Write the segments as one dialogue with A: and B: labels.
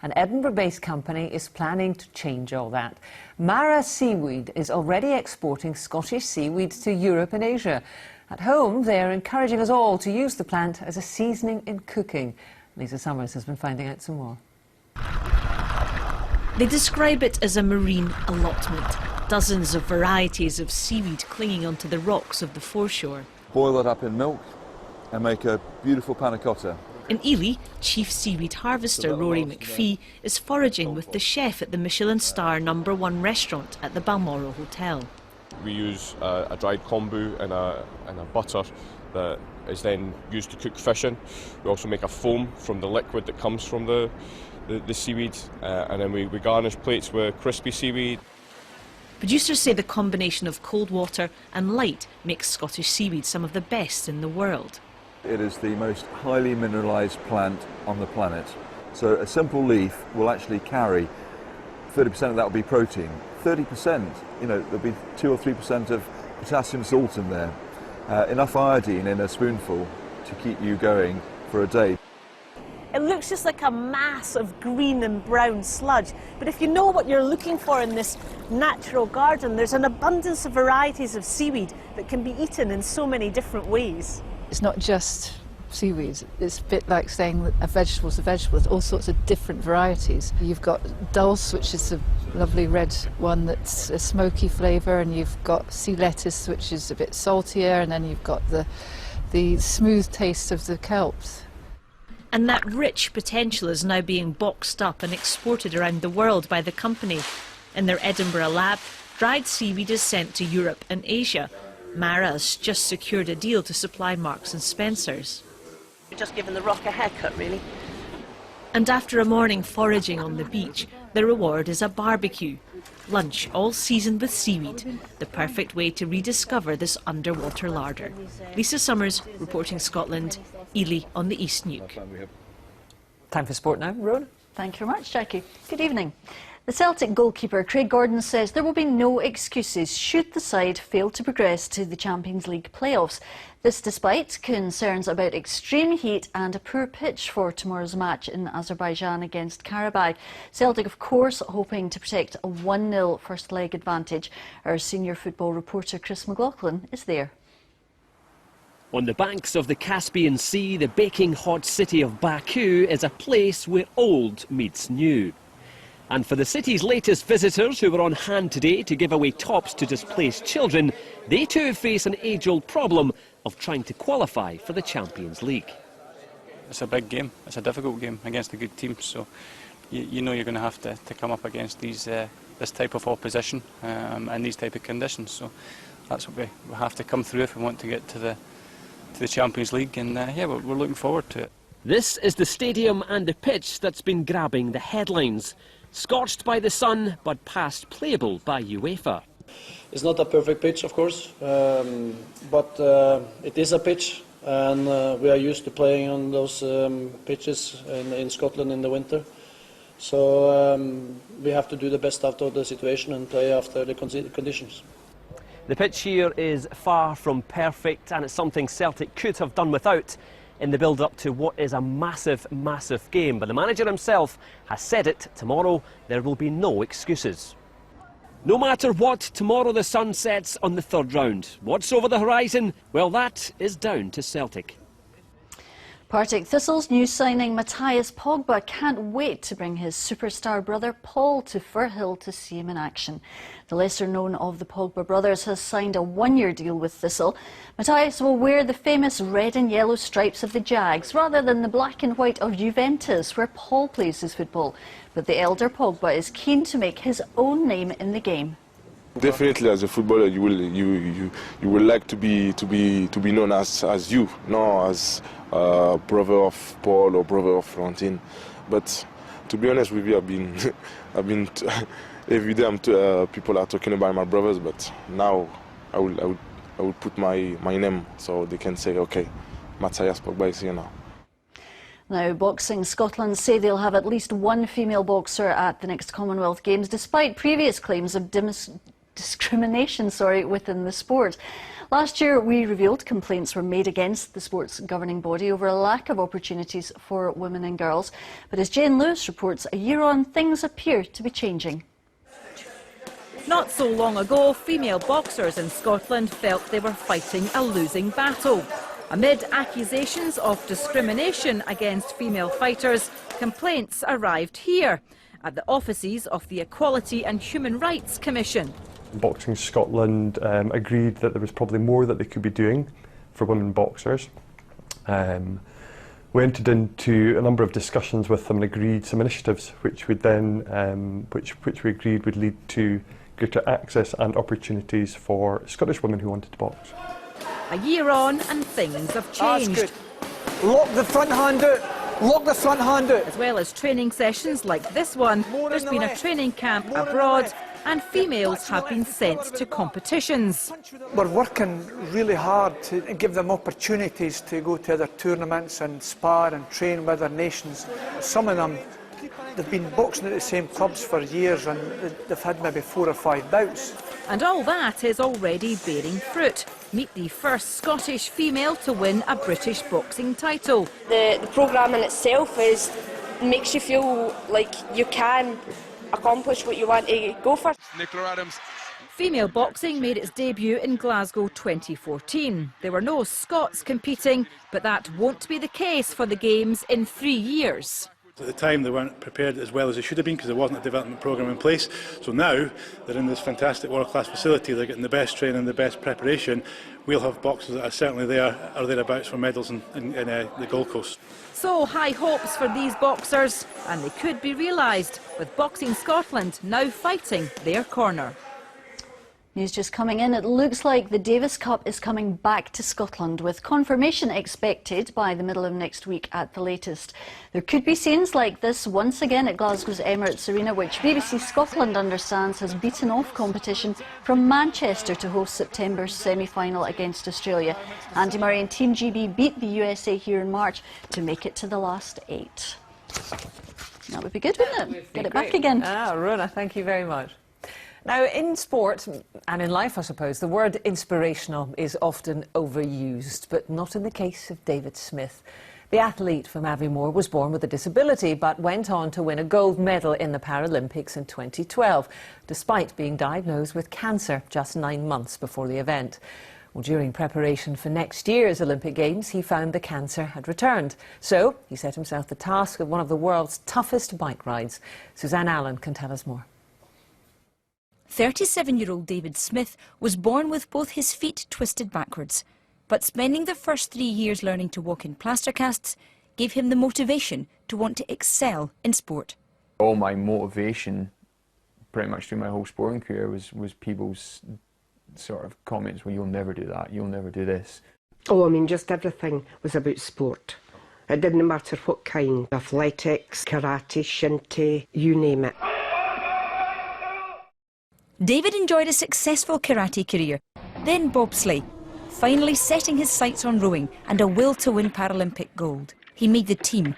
A: An Edinburgh-based company is planning to change all that. Mara Seaweed is already exporting Scottish seaweed to Europe and Asia. At home, they are encouraging us all to use the plant as a seasoning in cooking. Lisa Summers has been finding out some more.
B: They describe it as a marine allotment. Dozens of varieties of seaweed clinging onto the rocks of the foreshore.
C: Boil it up in milk and make a beautiful panna cotta.
B: In Ely, chief seaweed harvester Rory McPhee is foraging with the chef at the Michelin star #1 restaurant at the Balmoral Hotel.
D: We use a dried kombu and a butter that is then used to cook fish in. We also make a foam from the liquid that comes from the seaweed, and then we garnish plates with crispy seaweed.
B: Producers say the combination of cold water and light makes Scottish seaweed some of the best in the world.
C: It is the most highly mineralised plant on the planet. So a simple leaf will actually carry 30% of that will be protein. 30%, there'll be 2 or 3% of potassium salt in there. Enough iodine in a spoonful to keep you going for a day.
E: It looks just like a mass of green and brown sludge, but if you know what you're looking for in this natural garden, there's an abundance of varieties of seaweed that can be eaten in so many different ways.
F: It's not just seaweed, it's a bit like saying that a vegetable's a vegetable. There's all sorts of different varieties. You've got dulse, which is a lovely red one that's a smoky flavour, and you've got sea lettuce, which is a bit saltier, and then you've got the smooth taste of the kelps.
B: And that rich potential is now being boxed up and exported around the world by the company. In their Edinburgh lab, dried seaweed is sent to Europe and Asia. Mara has just secured a deal to supply Marks and Spencer's.
E: We're just giving the rock a haircut, really.
B: And after a morning foraging on the beach, the reward is a barbecue. Lunch all seasoned with seaweed, the perfect way to rediscover this underwater larder. Lisa Summers, reporting Scotland, Ely on the East Neuk.
A: Time for sport now. Rona?
G: Thank you very much, Jackie. Good evening. The Celtic goalkeeper Craig Gordon says there will be no excuses should the side fail to progress to the Champions League playoffs. This despite concerns about extreme heat and a poor pitch for tomorrow's match in Azerbaijan against Karabakh. Celtic, of course, hoping to protect a 1-0 first leg advantage. Our senior football reporter Chris McLaughlin is there.
H: On the banks of the Caspian Sea, the baking hot city of Baku is a place where old meets new. And for the city's latest visitors who were on hand today to give away tops to displaced children, they too face an age-old problem of trying to qualify for the Champions League.
I: It's a big game, it's a difficult game against a good team, so you know you're going to have to come up against this type of opposition and these type of conditions. So that's what we have to come through if we want to get to the Champions League, and yeah, we're looking forward to it.
H: This is the stadium and the pitch that's been grabbing the headlines. Scorched by the sun, but past playable by UEFA.
J: It's not a perfect pitch, of course, but it is a pitch, and we are used to playing on those pitches in Scotland in the winter. So we have to do the best out of the situation and play after the conditions.
H: The pitch here is far from perfect, and it's something Celtic could have done without in the build-up to what is a massive, massive game. But the manager himself has said it, tomorrow there will be no excuses. No matter what, tomorrow the sun sets on the third round. What's over the horizon? Well, that is down to Celtic.
G: Partick Thistle's new signing Mathias Pogba can't wait to bring his superstar brother Paul to Firhill to see him in action. The lesser known of the Pogba brothers has signed a 1-year deal with Thistle. Mathias will wear the famous red and yellow stripes of the Jags rather than the black and white of Juventus, where Paul plays his football. But the elder Pogba is keen to make his own name in the game.
K: Definitely, as a footballer, you will like to be known as you, not as brother of Paul or brother of Florentin. But to be honest with you, I've been every day people are talking about my brothers, but now I will put my name so they can say, okay, Mathias Pogba is here now.
G: Now, Boxing Scotland say they'll have at least one female boxer at the next Commonwealth Games, despite previous claims of discrimination within the sport. Last year we revealed complaints were made against the sport's governing body over a lack of opportunities for women and girls. But as Jane Lewis reports, a year on, things appear to be changing.
L: Not so long ago, female boxers in Scotland felt they were fighting a losing battle. Amid accusations of discrimination against female fighters, complaints arrived here, at the offices of the Equality and Human Rights Commission.
M: Boxing Scotland agreed that there was probably more that they could be doing for women boxers. We entered into a number of discussions with them and agreed some initiatives which would then, which we agreed would lead to greater access and opportunities for Scottish women who wanted to box.
L: A year on and things have changed.
N: That's good. Lock the front hand out. Lock the front hand out.
L: As well as training sessions like this one, there's been a training camp abroad and females have been sent to competitions.
N: We're working really hard to give them opportunities to go to other tournaments and spar and train with other nations. Some of them, they've been boxing at the same clubs for years and they've had maybe 4 or 5 bouts.
L: And all that is already bearing fruit. Meet the first Scottish female to win a British boxing title.
O: The programme in itself makes you feel like you can accomplish what you want to go for.
P: Nicola Adams.
L: Female boxing made its debut in Glasgow 2014. There were no Scots competing, but that won't be the case for the Games in 3 years.
Q: At the time they weren't prepared as well as they should have been because there wasn't a development programme in place. So now they're in this fantastic world-class facility, they're getting the best training, the best preparation. We'll have boxers that are certainly there or thereabouts for medals in the Gold Coast.
L: So high hopes for these boxers, and they could be realised with Boxing Scotland now fighting their corner.
G: News just coming in. It looks like the Davis Cup is coming back to Scotland, with confirmation expected by the middle of next week at the latest. There could be scenes like this once again at Glasgow's Emirates Arena, which BBC Scotland understands has beaten off competition from Manchester to host September's semi-final against Australia. Andy Murray and Team GB beat the USA here in March to make it to the last 8. That would be good, wouldn't it? Get it back again.
A: Rona, thank you very much. Now, in sport, and in life, I suppose, the word inspirational is often overused, but not in the case of David Smith. The athlete from Aviemore was born with a disability, but went on to win a gold medal in the Paralympics in 2012, despite being diagnosed with cancer just 9 months before the event. Well, during preparation for next year's Olympic Games, he found the cancer had returned. So he set himself the task of one of the world's toughest bike rides. Suzanne Allen can tell us more.
R: 37-year-old David Smith was born with both his feet twisted backwards, but spending the first 3 years learning to walk in plaster casts gave him the motivation to want to excel in sport.
S: All my motivation, pretty much through my whole sporting career, was people's sort of comments, well, you'll never do that, you'll never do this.
T: Oh, I mean, just everything was about sport. It didn't matter what kind, athletics, karate, shinty, you name it.
R: David enjoyed a successful karate career, then bobsleigh, finally setting his sights on rowing and a will to win Paralympic gold. He made the team.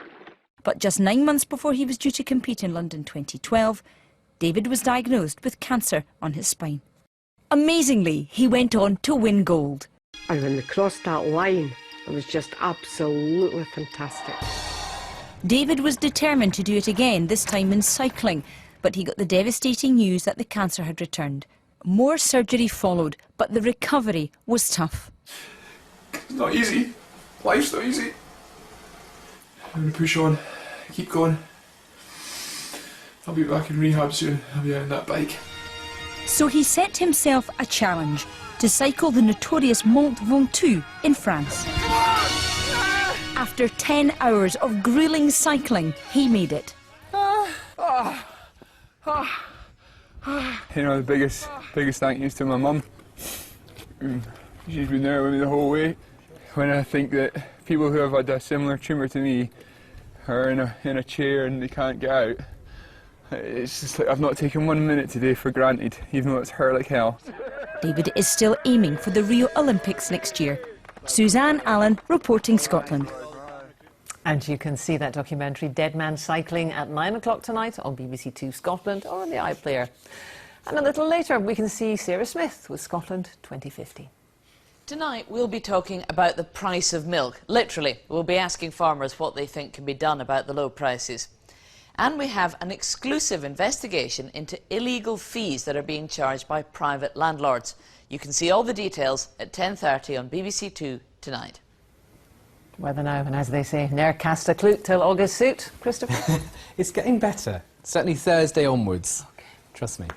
R: But just 9 months before he was due to compete in London 2012, David was diagnosed with cancer on his spine. Amazingly, he went on to win gold.
T: And when they crossed that line, it was just absolutely fantastic.
R: David was determined to do it again, this time in cycling, but he got the devastating news that the cancer had returned. More surgery followed, but the recovery was tough.
P: It's not easy. Life's not easy. I'm going to push on, keep going. I'll be back in rehab soon. I'll be on that bike.
R: So he set himself a challenge to cycle the notorious Mont Ventoux in France. After 10 hours of grueling cycling, he made it.
U: You know, the biggest thank yous to my mum. She's been there with me the whole way. When I think that people who have had a similar tumour to me are in a chair and they can't get out, it's just like I've not taken 1 minute today for granted, even though it's hurt like hell.
R: David is still aiming for the Rio Olympics next year. Suzanne Allen, reporting Scotland.
A: And you can see that documentary Dead Man Cycling at 9 o'clock tonight on BBC Two Scotland or on the iPlayer. And a little later, we can see Sarah Smith with Scotland 2050.
D: Tonight we'll be talking about the price of milk. Literally, we'll be asking farmers what they think can be done about the low prices. And we have an exclusive investigation into illegal fees that are being charged by private landlords. You can see all the details at 10:30 on BBC Two tonight.
A: Weather now, and as they say, ne'er cast a cloot till August suit. Christopher?
V: It's getting better, certainly Thursday onwards. Okay. Trust me.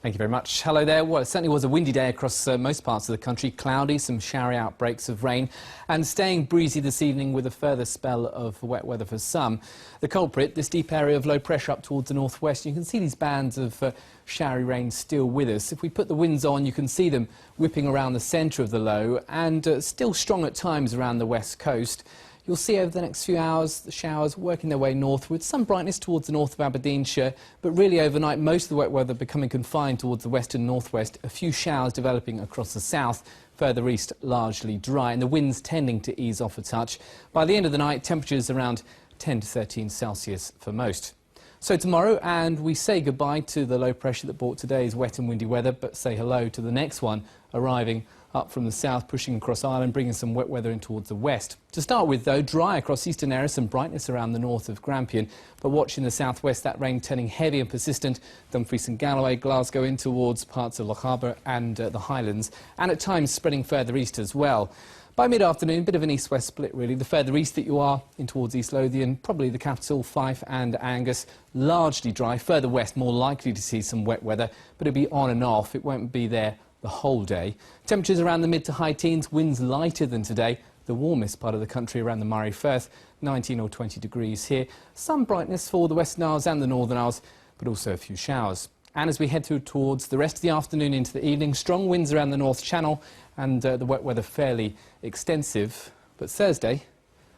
V: Thank you very much. Hello there. Well, it certainly was a windy day across most parts of the country. Cloudy, some showery outbreaks of rain, and staying breezy this evening with a further spell of wet weather for some. The culprit, this deep area of low pressure up towards the northwest. You can see these bands of showery rain still with us. If we put the winds on, you can see them whipping around the centre of the low and still strong at times around the west coast. You'll see over the next few hours the showers working their way northwards, some brightness towards the north of Aberdeenshire, but really overnight most of the wet weather becoming confined towards the west and northwest, a few showers developing across the south, further east largely dry, and the winds tending to ease off a touch. By the end of the night, temperatures around 10 to 13 Celsius for most. So tomorrow, and we say goodbye to the low pressure that brought today's wet and windy weather, but say hello to the next one arriving up from the south, pushing across Ireland, bringing some wet weather in towards the west. To start with, though, dry across eastern areas, some brightness around the north of Grampian, but watch in the southwest that rain turning heavy and persistent, Dumfries and Galloway, Glasgow in towards parts of Loch Harbour and the Highlands, and at times spreading further east as well. By mid-afternoon, bit of an east-west split really. The further east that you are in towards East Lothian, probably the capital, Fife and Angus, largely dry. Further west, more likely to see some wet weather, but it'll be on and off. It won't be there the whole day. Temperatures around the mid to high teens, winds lighter than today. The warmest part of the country around the Moray Firth, 19 or 20 degrees here. Some brightness for the Western Isles and the Northern Isles, but also a few showers. And as we head towards the rest of the afternoon into the evening, strong winds around the North Channel and the wet weather fairly extensive. But Thursday,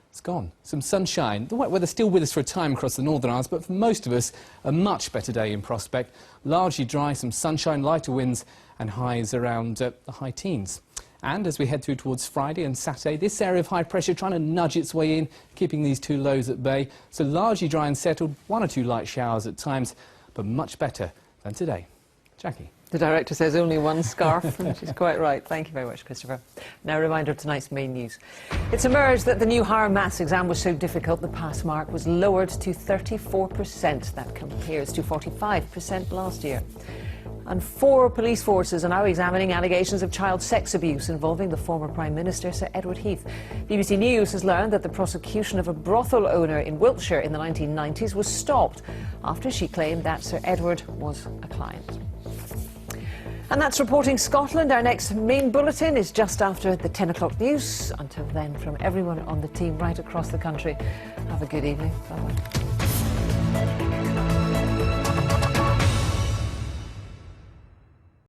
V: it's gone. Some sunshine. The wet weather still with us for a time across the Northern Isles, but for most of us, a much better day in prospect. Largely dry, some sunshine, lighter winds and highs around the high teens. And as we head towards Friday and Saturday, this area of high pressure trying to nudge its way in, keeping these two lows at bay. So largely dry and settled, one or two light showers at times, but much better than today. Jackie.
A: The director says only one scarf, and she's quite right. Thank you very much, Christopher. Now a reminder of tonight's main news. It's emerged that the new higher maths exam was so difficult the pass mark was lowered to 34%. That compares to 45% last year. And 4 police forces are now examining allegations of child sex abuse involving the former Prime Minister, Sir Edward Heath. BBC News has learned that the prosecution of a brothel owner in Wiltshire in the 1990s was stopped after she claimed that Sir Edward was a client. And that's Reporting Scotland. Our next main bulletin is just after the 10 o'clock news. Until then, from everyone on the team right across the country, have a good evening. Bye-bye.